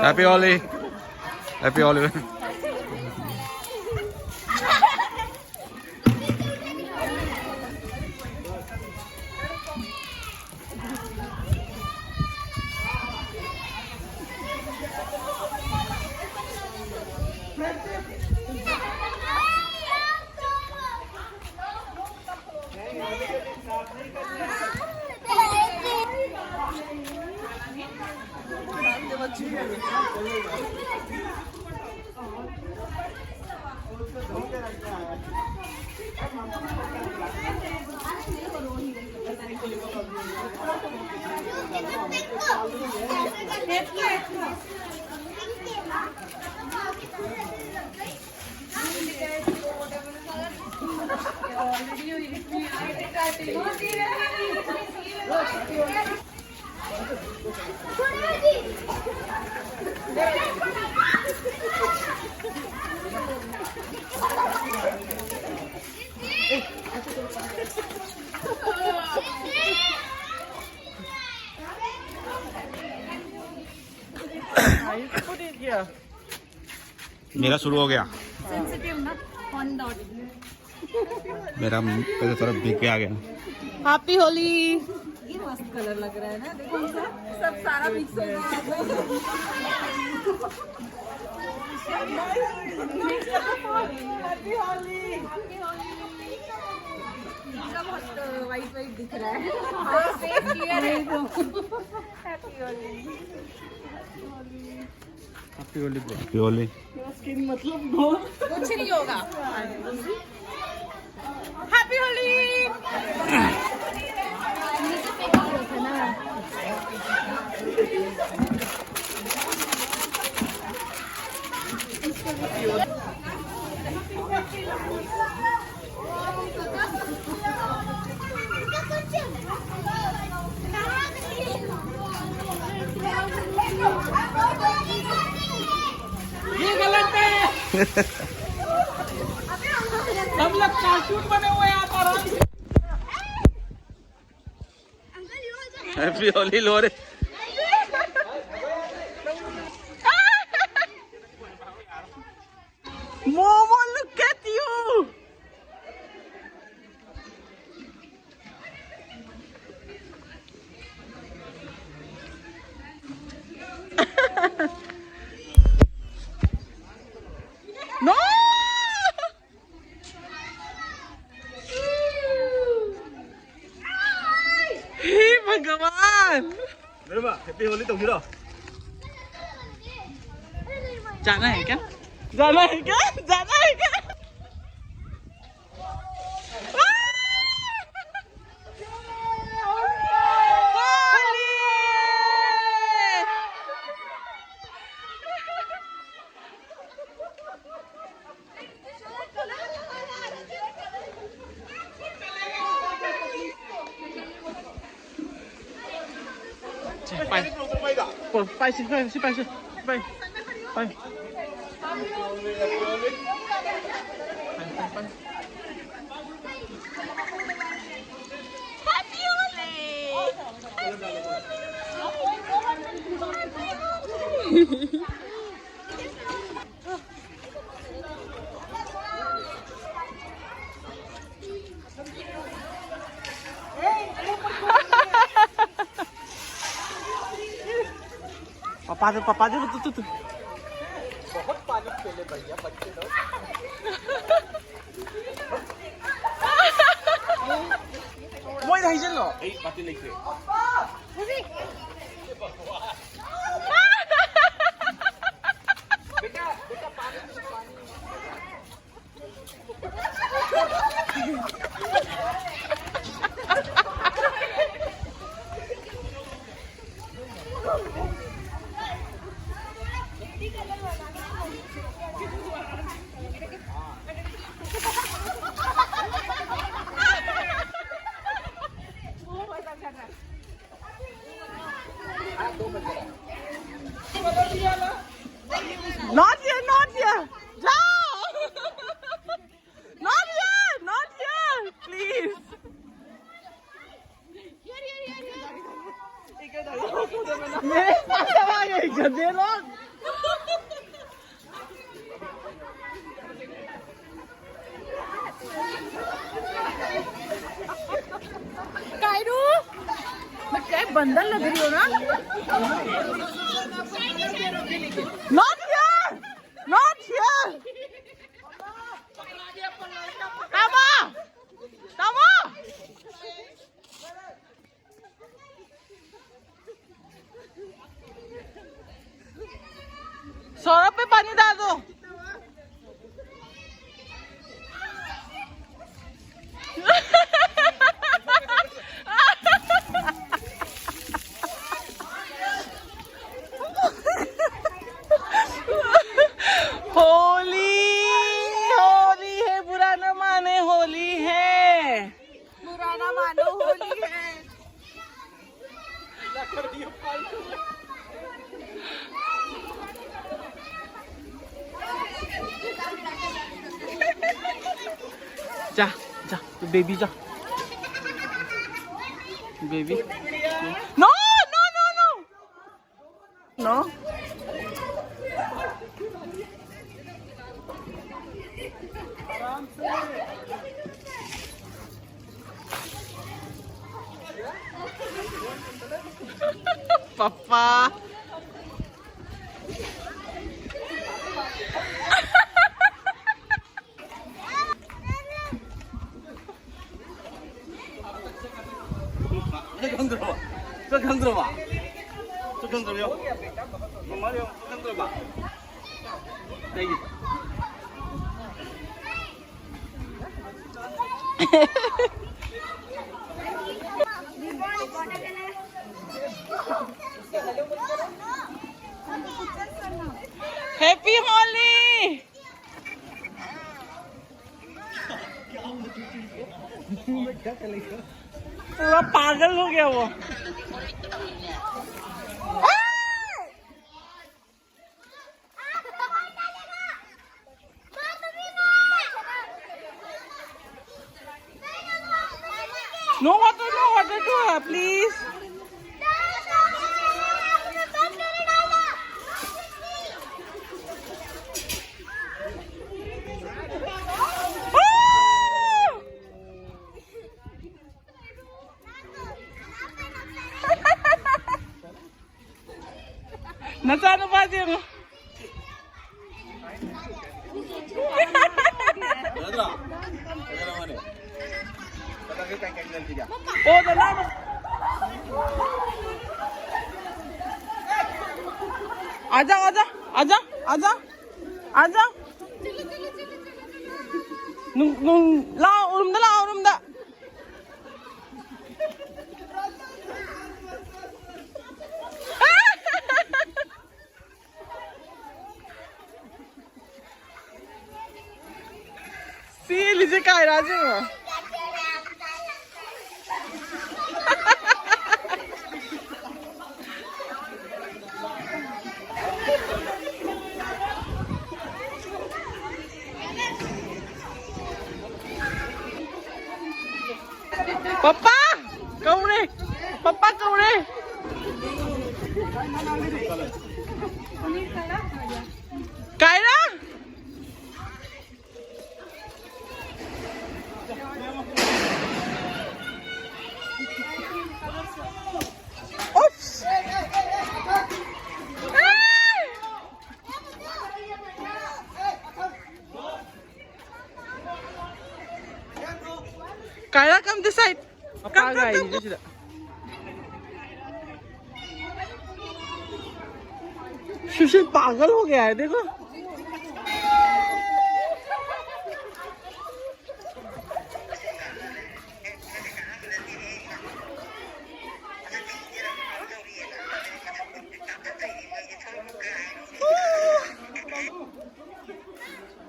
Happy Holi. Happy Holi. मेरा शुरू हो गया। सेंसिटिव ना ऑन डॉट। मेरा पहले थोड़ा भीग के आ गया। हैप्पी होली। ये मस्त कलर लग रहा है ना, देखो सब सारा मिक्स हो गया। हैप्पी होली। सब वाइट वाइट दिख रहा है। फेस क्लियर है। Happy Holi. Happy Holi bro. Happy Holi. Skin मतलब कुछ नहीं होगा। हैप्पी होली। ये गलत है। हम लोग कार्टून बने हुए हैं आप आराम से। हैप्पी होली लो रे। Momo look at you. No. हे भगवान। हैप्पी होली तो गिरो। जाना है क्या? जाना है क्या? जाना है क्या?拜去拜去拜去拜拜。Happy Holi! पापा दे तू बहुत पानी खेले भैया बच्चे लोग। मोई नहीं चलो ए बात लेके बेटा बेटा पानी Not here, not here. No! Not here, not here. Please. अंदर लग रही हो ना? Not here! Not here! Tama! Tama! Saurabh पे पानी डाल दो. होली होली है, बुरा न माने होली है. बुरा ना मानो होली है. जा जा बेबी जा. Baby no no no no no. पप्पा这坑子吧，这坑子吧，这坑子没有，我没有，这坑子吧，这意思。हैप्पी होली. पूरा पागल हो गया वो. No water to her, please. Nasaan ba siya mo? Oh, dala. आजा आजा आजा आजा आजा. Nung la urum da. Sili je काय राजू. पप्पा कवडे पप्पा कवडे. काय ना कायरा कम दिस साइड. कम. सुशील पागल हो गया है देखो.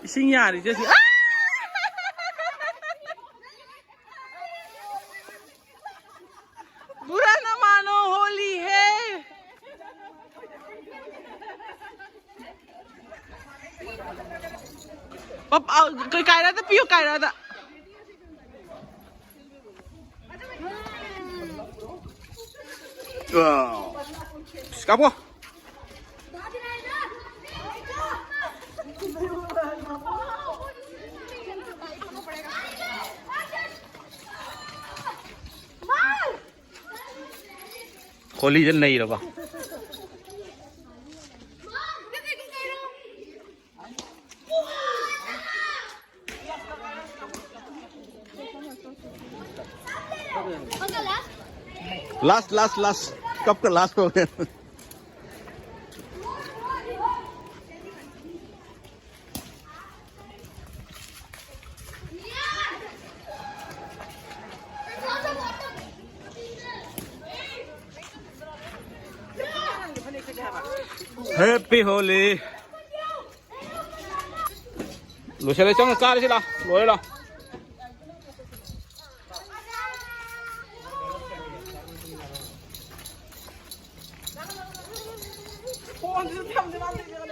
इसिंग यार जैसे बुरा न मानो होली है. पापा कोई काय रहा था पियो काय रहा था. Kapo. होली जन नहीं रहा लास्ट कब का लास्ट हो गया Happy Holi. Lùi xe đây trong ca đi chứ nào. Lùi đây nào. Ôi, thăm cho bạn đi.